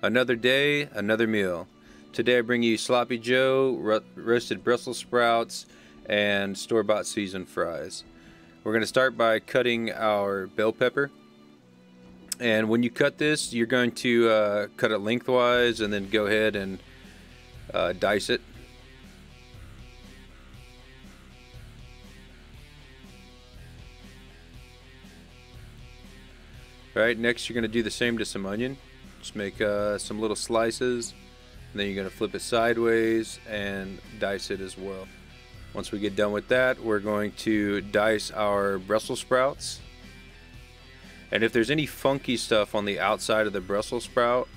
Another day, another meal. Today I bring you Sloppy Joe, roasted Brussels sprouts, and store-bought seasoned fries. We're going to start by cutting our bell pepper. And when you cut this, you're going to cut it lengthwise and then go ahead and dice it. Alright, next you're going to do the same to some onion. Just make some little slices, and then you're going to flip it sideways and dice it as well. Once we get done with that, we're going to dice our Brussels sprouts. And if there's any funky stuff on the outside of the Brussels sprout,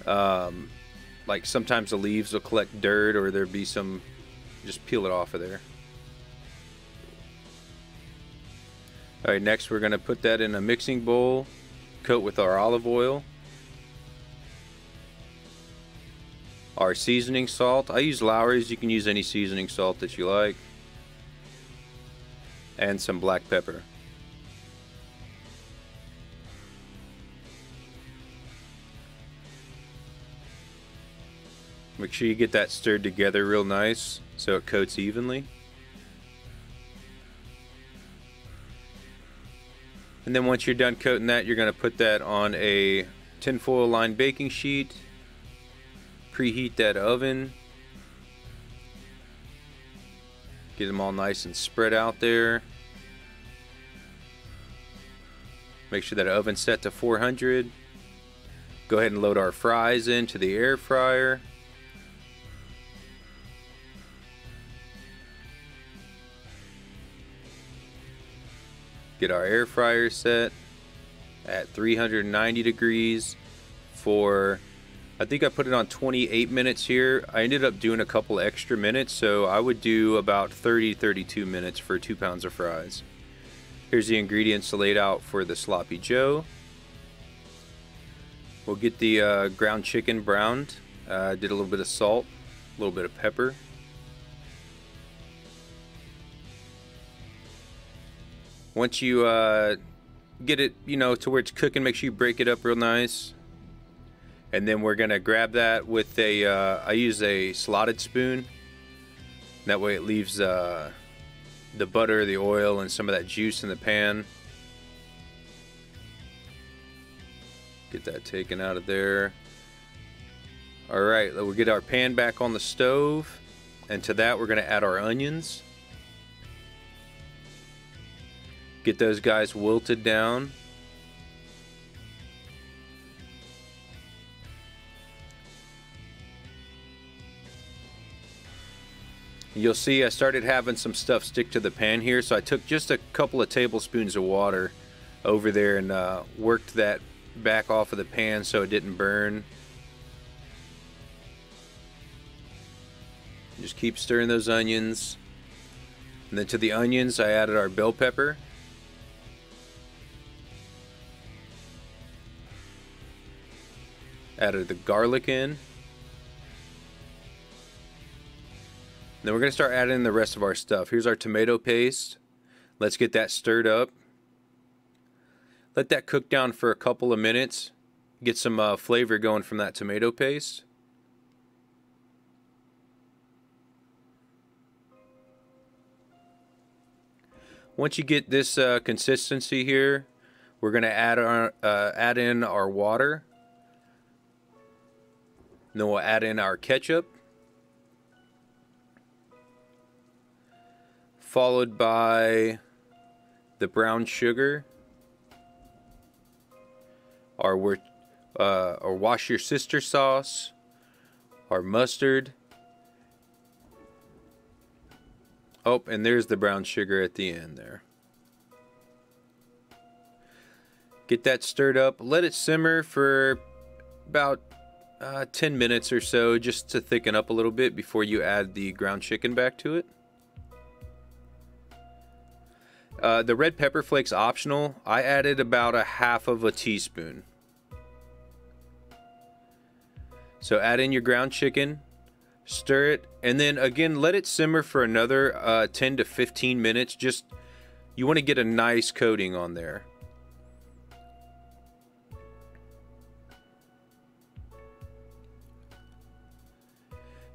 like sometimes the leaves will collect dirt or there'll be some, just peel it off of there. Alright, next we're going to put that in a mixing bowl, coat with our olive oil, our seasoning salt. I use Lowry's, you can use any seasoning salt that you like, and some black pepper. Make sure you get that stirred together real nice so it coats evenly. And then once you're done coating that, you're going to put that on a tinfoil lined baking sheet. Preheat that oven. Get them all nice and spread out there. Make sure that oven's set to 400. Go ahead and load our fries into the air fryer. Get our air fryer set at 390 degrees for, I think I put it on 28 minutes here. I ended up doing a couple extra minutes, so I would do about 30-32 minutes for 2 pounds of fries. Here's the ingredients laid out for the Sloppy Joe. We'll get the ground chicken browned. Did a little bit of salt, a little bit of pepper. Once you get it, to where it's cooking, make sure you break it up real nice. And then we're gonna grab that with a, I use a slotted spoon. That way it leaves the butter, the oil, and some of that juice in the pan. Get that taken out of there. Alright, we'll get our pan back on the stove. And to that we're gonna add our onions. Get those guys wilted down. You'll see I started having some stuff stick to the pan here, so I took just a couple of tablespoons of water over there and worked that back off of the pan so it didn't burn. Just keep stirring those onions. And then to the onions I added our bell pepper. Added the garlic in. Then we're going to start adding the rest of our stuff. Here's our tomato paste. Let's get that stirred up. Let that cook down for a couple of minutes. Get some flavor going from that tomato paste. Once you get this consistency here, we're going to add in our water. Then we'll add in our ketchup, followed by the brown sugar, our wash your sister sauce, our mustard. Oh, and there's the brown sugar at the end there. Get that stirred up. Let it simmer for about 10 minutes or so, just to thicken up a little bit before you add the ground chicken back to it. The red pepper flakes optional. I added about a half of a teaspoon. So add in your ground chicken, stir it, and then again let it simmer for another 10 to 15 minutes. Just, you want to get a nice coating on there.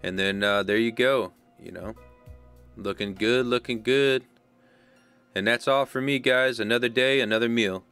And then there you go, you know, looking good, looking good. And that's all for me, guys. Another day, another meal.